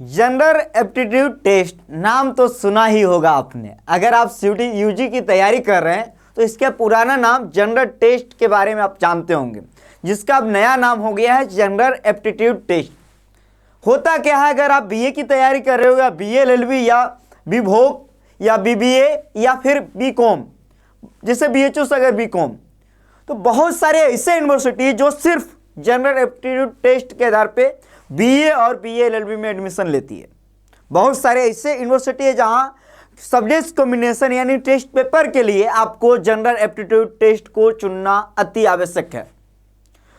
General aptitude test नाम तो सुना ही होगा आपने। अगर आप सीयूटी यूजी की तैयारी कर रहे हैं तो इसका पुराना नाम जनरल टेस्ट के बारे में आप जानते होंगे, जिसका अब नया नाम हो गया है जनरल एप्टीट्यूड टेस्ट। होता क्या है, अगर आप बीए की तैयारी कर रहे हो या बीएलएलबी या बीभोग या बीबीए या फिर बीकॉम, जैसे बीएचयू अगर बीकॉम, तो बहुत सारे ऐसे यूनिवर्सिटी जो सिर्फ जनरल एप्टीट्यूड टेस्ट के आधार पे बीए और बीएलएलबी में एडमिशन लेती है। बहुत सारे ऐसे यूनिवर्सिटी है जहां सब्जेक्ट कॉम्बिनेशन यानी टेस्ट पेपर के लिए आपको जनरल एप्टीट्यूड टेस्ट को चुनना अति आवश्यक है।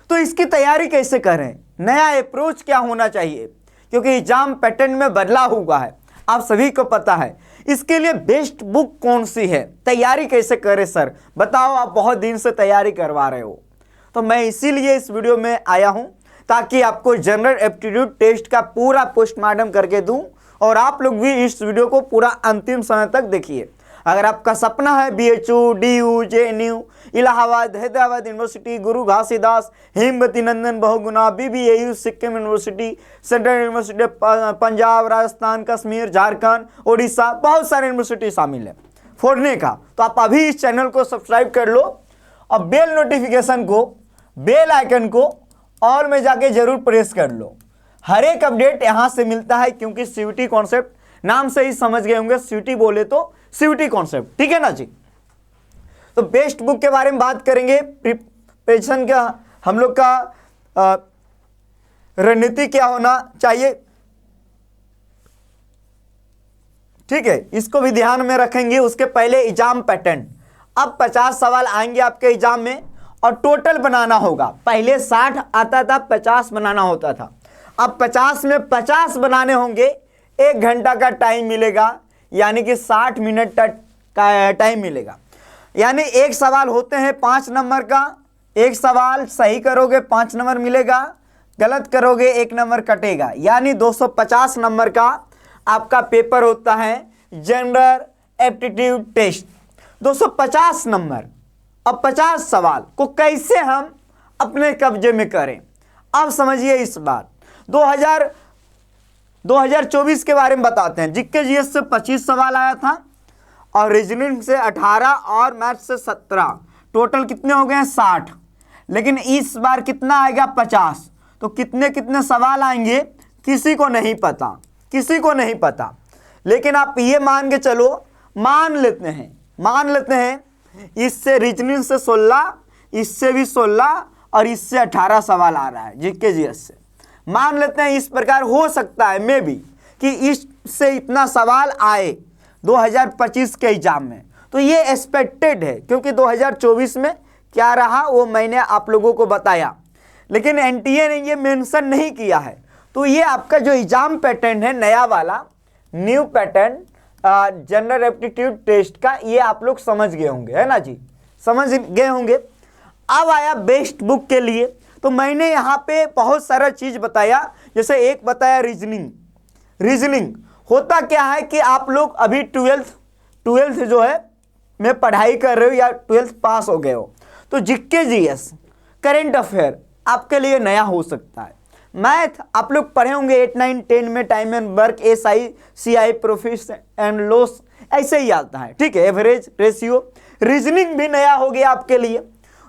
तो इसकी तैयारी कैसे करें, नया अप्रोच क्या होना चाहिए, क्योंकि एग्जाम पैटर्न में बदलाव हुआ है, आप सभी को पता है। इसके लिए बेस्ट बुक कौन सी है, तैयारी कैसे करें सर बताओ, आप बहुत दिन से तैयारी करवा रहे हो। तो मैं इसीलिए इस वीडियो में आया हूं ताकि आपको जनरल एप्टीट्यूड टेस्ट का पूरा पोस्टमार्टम करके दूं और आप लोग भी इस वीडियो को पूरा अंतिम समय तक देखिए। अगर आपका सपना है BHU, DU, JNU, Allahabad, Hyderabad university, Guru Ghasidas, Hemvati Nandan Bahuguna, BBAU, Sikkim university, central university Punjab, Rajasthan, Kashmir, Jharkhand, Orissa, बहुत सारे यूनिवर्सिटी शामिल है फोड़ने का, तो आप अभी इस चैनल को सब्सक्राइब कर लो और बेल नोटिफिकेशन को, बेल आइकन को और में जाके जरूर प्रेस कर लो। हर एक अपडेट यहां से मिलता है, क्योंकि सीयूटी कॉन्सेप्ट नाम से ही समझ गए होंगे, सीयूटी बोले तो सीयूटी कॉन्सेप्ट, ठीक है ना जी। तो बेस्ट बुक के बारे में बात करेंगे, प्रिपरेशन का हम लोग का रणनीति क्या होना चाहिए, ठीक है, इसको भी ध्यान में रखेंगे। उसके पहले एग्जाम पैटर्न, अब 50 सवाल आएंगे आपके एग्जाम में और टोटल बनाना होगा। पहले 60 आता था, 50 बनाना होता था, अब 50 में 50 बनाने होंगे। 1 घंटा का टाइम मिलेगा, यानी कि 60 मिनट का टाइम मिलेगा। यानी एक सवाल होते हैं 5 नंबर का, एक सवाल सही करोगे 5 नंबर मिलेगा, गलत करोगे 1 नंबर कटेगा, यानी 250 नंबर का आपका पेपर होता है जनरल एप्टीट्यूड टेस्ट। 250 नंबर, अब 50 सवाल को कैसे हम अपने कब्जे में करें, अब समझिए इस बात। 2024 के बारे में बताते हैं। जीके जीएस से 25 सवाल आया था और रीजनिंग से 18 और मैथ से 17, टोटल कितने हो गए हैं 60। लेकिन इस बार कितना आएगा 50। तो कितने कितने सवाल आएंगे किसी को नहीं पता, किसी को नहीं पता। लेकिन आप ये मान के चलो, मान लेते हैं इससे रीजनिंग से 16, इससे भी 16 और इससे 18 सवाल आ रहा है जीके जीएस से। मान लेते हैं इस प्रकार हो सकता है मे बी कि इससे इतना सवाल आए 2025 के एग्जाम में। तो ये एक्सपेक्टेड है, क्योंकि 2024 में क्या रहा वो मैंने आप लोगों को बताया, लेकिन एनटीए ने ये मेंशन नहीं किया है। तो ये आपका जो एग्जाम पैटर्न है नया वाला, new pattern general aptitude test का, ये आप लोग समझ गए होंगे, है ना जी, समझ गए होंगे। अब आया बेस्ट बुक के लिए, तो मैंने यहाँ पे बहुत सारा चीज बताया। जैसे एक बताया रीजनिंग होता क्या है कि आप लोग अभी 12th जो है में पढ़ाई कर रहे हो या 12th पास हो गए हो, तो जीके जीएस करेंट अफेयर आपके लिए नया हो सकता है। मैथ आप लोग पढ़े होंगे 8, 9, 10 में, time and work, SI, CI, profit and loss, ऐसे ही आता है, ठीक है, एवरेज, रेशियो। रीजनिंग भी नया हो गया आपके लिए।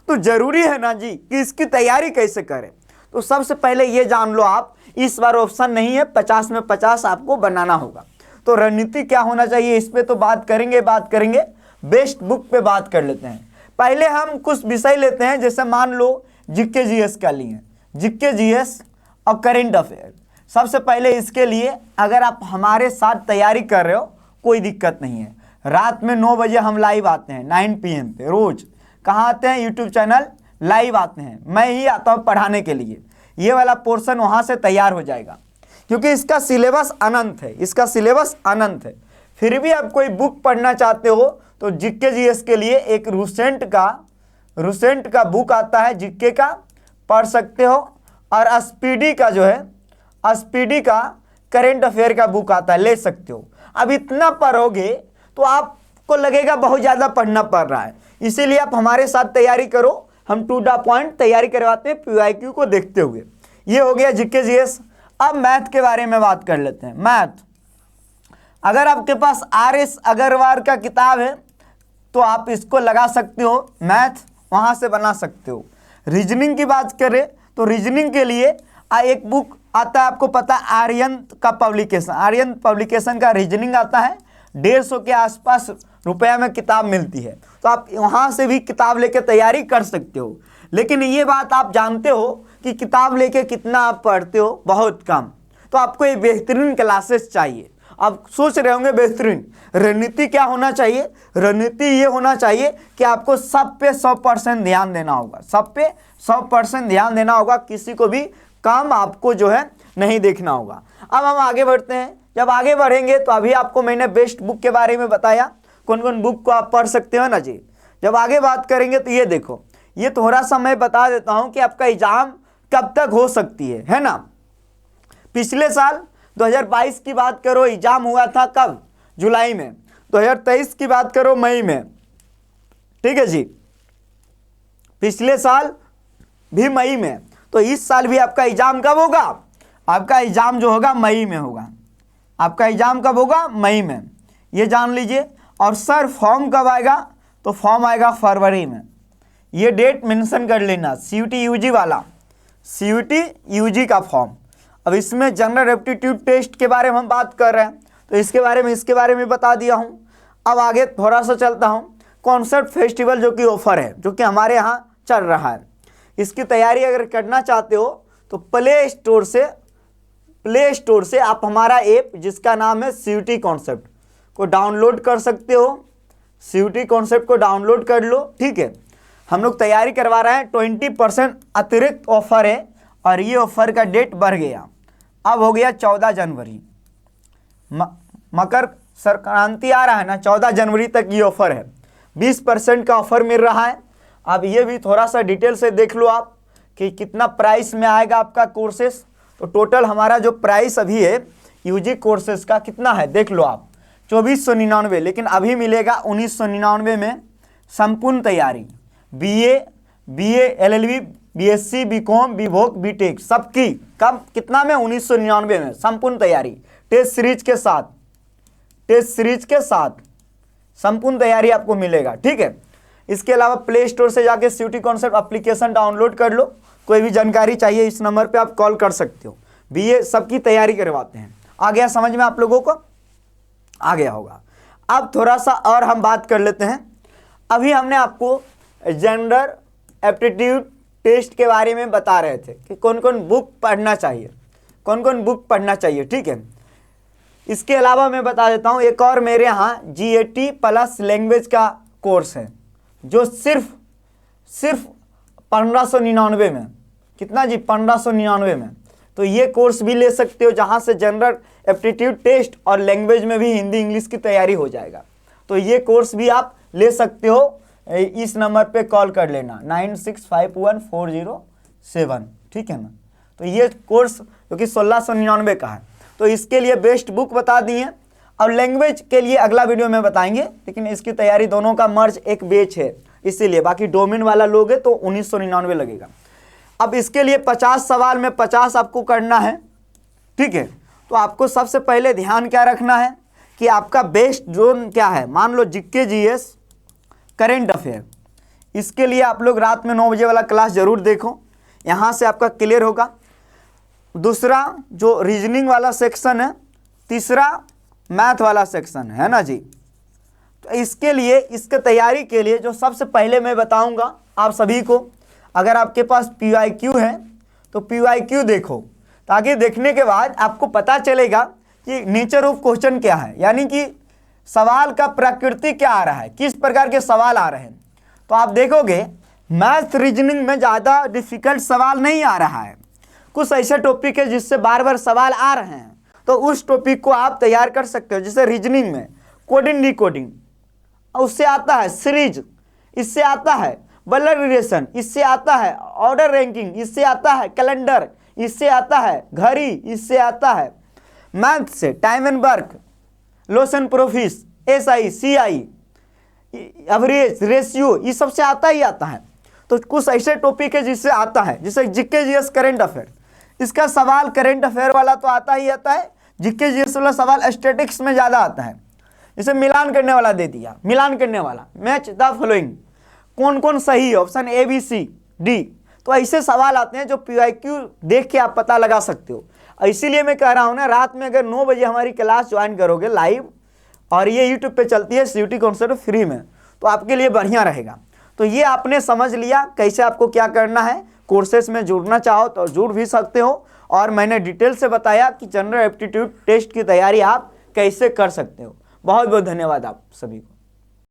तो जरूरी है ना जी कि इसकी तैयारी कैसे करें। तो सबसे पहले ये जान लो आप, इस बार ऑप्शन नहीं है, 50 में 50 आपको बनाना होगा। तो रणनीति क्या होना चाहिए इस पे तो बात करेंगे। बेस्ट बुक पे बात कर लेते हैं। पहले हम कुछ विषय लेते हैं, जैसे मान लो जीके जीएस का लिए, जीके जीएस और करेंट अफेयर। सबसे पहले इसके लिए अगर आप हमारे साथ तैयारी कर रहे हो कोई दिक्कत नहीं है। रात में 9 बजे हम लाइव आते हैं 9 PM पे रोज। कहाँ आते हैं, यूट्यूब चैनल लाइव आते हैं, मैं ही आता हूँ पढ़ाने के लिए। ये वाला पोर्शन वहाँ से तैयार हो जाएगा, क्योंकि इसका सिलेबस अनंत है। फिर भी आप कोई बुक पढ़ना चाहते हो तो जीके जीएस के लिए एक रूसेंट का बुक आता है जीके का, पढ़ सकते हो। और स्पीडी का जो है, स्पीडी का करेंट अफेयर का बुक आता है, ले सकते हो। अब इतना पढ़ोगे तो आपको लगेगा बहुत ज़्यादा पढ़ना पड़ रहा है, इसीलिए आप हमारे साथ तैयारी करो। हम टू द पॉइंट तैयारी करवाते हैं PYQ को देखते हुए। ये हो गया जीके जीएस। अब मैथ के बारे में बात कर लेते हैं। मैथ, अगर आपके पास RS अग्रवाल का किताब है तो आप इसको लगा सकते हो, मैथ वहाँ से बना सकते हो। रीजनिंग की बात करें तो रीजनिंग के लिए एक बुक आता है, आपको पता है, आर्यन का पब्लिकेशन, आर्यन पब्लिकेशन का रीजनिंग आता है, 150 के आसपास रुपया में किताब मिलती है, तो आप वहाँ से भी किताब लेके तैयारी कर सकते हो। लेकिन ये बात आप जानते हो कि किताब लेके कितना आप पढ़ते हो, बहुत कम। तो आपको ये बेहतरीन क्लासेस चाहिए। आप सोच रहे होंगे बेहतरीन रणनीति क्या होना चाहिए? रणनीति ये होना चाहिए कि आपको सब पे 100% ध्यान देना होगा, सब पे 100% ध्यान देना होगा, किसी को भी काम आपको जो है नहीं देखना होगा। अब हम आगे बढ़ते हैं। जब आगे बढ़ेंगे तो अभी आपको मैंने बेस्ट बुक के बारे में बताया, कौन कौन बुक को आप पढ़ सकते हो ना जी। जब आगे बात करेंगे तो ये देखो, ये थोड़ा सा मैं बता देता हूं कि आपका एग्जाम कब तक हो सकती है ना। पिछले साल 2022 की बात करो, एग्जाम हुआ था कब? जुलाई में। 2023 की बात करो मई में, ठीक है जी, पिछले साल भी मई में। तो इस साल भी आपका एग्जाम कब होगा? आपका एग्जाम जो होगा मई में होगा। आपका एग्जाम कब होगा? मई में, ये जान लीजिए। और सर फॉर्म कब आएगा? तो फॉर्म आएगा फरवरी में, ये डेट मेंशन कर लेना। CUT UG वाला, CUT UG का फॉर्म। अब इसमें जनरल एप्टीट्यूड टेस्ट के बारे में हम बात कर रहे हैं, तो इसके बारे में बता दिया हूँ। अब आगे थोड़ा सा चलता हूँ। कॉन्सर्ट फेस्टिवल जो कि ऑफर है, जो कि हमारे यहाँ चल रहा है, इसकी तैयारी अगर करना चाहते हो तो प्ले स्टोर से आप हमारा ऐप जिसका नाम है CUT कॉन्सेप्ट को डाउनलोड कर सकते हो। CUT कॉन्सेप्ट को डाउनलोड कर लो, ठीक है। हम लोग तैयारी करवा रहे हैं, 20% अतिरिक्त ऑफर है, और ये ऑफर का डेट बढ़ गया, अब हो गया 14 जनवरी। मकर संक्रांति आ रहा है ना, 14 जनवरी तक ये ऑफर है, 20% का ऑफर मिल रहा है। अब ये भी थोड़ा सा डिटेल से देख लो आप कि कितना प्राइस में आएगा आपका कोर्सेस। तो टोटल हमारा जो प्राइस अभी है UG कोर्सेस का कितना है देख लो आप, 2499, लेकिन अभी मिलेगा 1999 में संपूर्ण तैयारी, BA LLB BSc BCom BVoc BTech सबकी। कब? कितना में? 1999 में संपूर्ण तैयारी, टेस्ट सीरीज के साथ संपूर्ण तैयारी आपको मिलेगा, ठीक है। इसके अलावा प्ले स्टोर से जाके CUT कॉन्सेप्ट एप्लीकेशन डाउनलोड कर लो। कोई भी जानकारी चाहिए इस नंबर पे आप कॉल कर सकते हो। BA सबकी तैयारी करवाते हैं। आ गया समझ में आप लोगों को? आ गया होगा। अब थोड़ा सा और हम बात कर लेते हैं। अभी हमने आपको जनरल एप्टीट्यूड टेस्ट के बारे में बता रहे थे कि कौन कौन बुक पढ़ना चाहिए, ठीक है। इसके अलावा मैं बता देता हूँ, एक और मेरे यहाँ GAT प्लस लैंग्वेज का कोर्स है, जो सिर्फ 1599 में। कितना जी? 1599 में। तो ये कोर्स भी ले सकते हो, जहाँ से जनरल एप्टीट्यूड टेस्ट और लैंग्वेज में भी हिंदी इंग्लिश की तैयारी हो जाएगा। तो ये कोर्स भी आप ले सकते हो। इस नंबर पे कॉल कर लेना, 96514007, ठीक है ना। तो ये कोर्स जो कि 1699 का है, तो इसके लिए बेस्ट बुक बता दिए। अब लैंग्वेज के लिए अगला वीडियो में बताएंगे, लेकिन इसकी तैयारी दोनों का मर्ज एक बैच है, इसीलिए। बाकी डोमेन वाला लोगे तो 1999 लगेगा। अब इसके लिए 50 सवाल में 50 आपको करना है, ठीक है। तो आपको सबसे पहले ध्यान क्या रखना है कि आपका बेस्ट जोन क्या है। मान लो GK GS करेंट अफेयर, इसके लिए आप लोग रात में 9 बजे वाला क्लास जरूर देखो, यहाँ से आपका क्लियर होगा। दूसरा जो रीजनिंग वाला सेक्शन है, तीसरा मैथ वाला सेक्शन है ना जी। तो इसके लिए, इसके तैयारी के लिए जो सबसे पहले मैं बताऊंगा आप सभी को, अगर आपके पास PYQ है तो PYQ देखो, ताकि देखने के बाद आपको पता चलेगा कि नेचर ऑफ क्वेश्चन क्या है, यानी कि सवाल का प्रकृति क्या आ रहा है, किस प्रकार के सवाल आ रहे हैं। तो आप देखोगे मैथ रीजनिंग में ज़्यादा डिफिकल्ट सवाल नहीं आ रहा है, कुछ ऐसे टॉपिक है जिससे बार बार सवाल आ रहे हैं, तो उस टॉपिक को आप तैयार कर सकते हो। जैसे रीजनिंग में कोडिंग डिकोडिंग, उससे आता है सीरीज, इससे आता है ब्लड रिलेशन, इससे आता है ऑर्डर रैंकिंग, इससे आता है कैलेंडर, इससे आता है घड़ी, इससे आता है मैथ से time and work, loss and profits, SI CI, average ratio, ये सबसे आता ही आता है। तो कुछ ऐसे टॉपिक है जिससे आता है, जैसे GK GS करेंट अफेयर, इसका सवाल करेंट अफेयर वाला तो आता ही आता है, जीके जीएस वाला सवाल स्टैटिक्स में ज़्यादा आता है। इसे मिलान करने वाला दे दिया, मिलान करने वाला, मैच द फॉलोइंग, कौन कौन सही है, option A B C D. तो ऐसे सवाल आते हैं जो PYQ देख के आप पता लगा सकते हो। इसीलिए मैं कह रहा हूँ ना, रात में अगर 9 बजे हमारी क्लास ज्वाइन करोगे लाइव, और ये यूट्यूब पे चलती है CUET कॉन्सेप्ट फ्री में, तो आपके लिए बढ़िया रहेगा। तो ये आपने समझ लिया कैसे आपको क्या करना है। कोर्सेज में जुड़ना चाहो तो जुड़ भी सकते हो, और मैंने डिटेल से बताया कि जनरल एप्टीट्यूड टेस्ट की तैयारी आप कैसे कर सकते हो। बहुत बहुत धन्यवाद आप सभी को।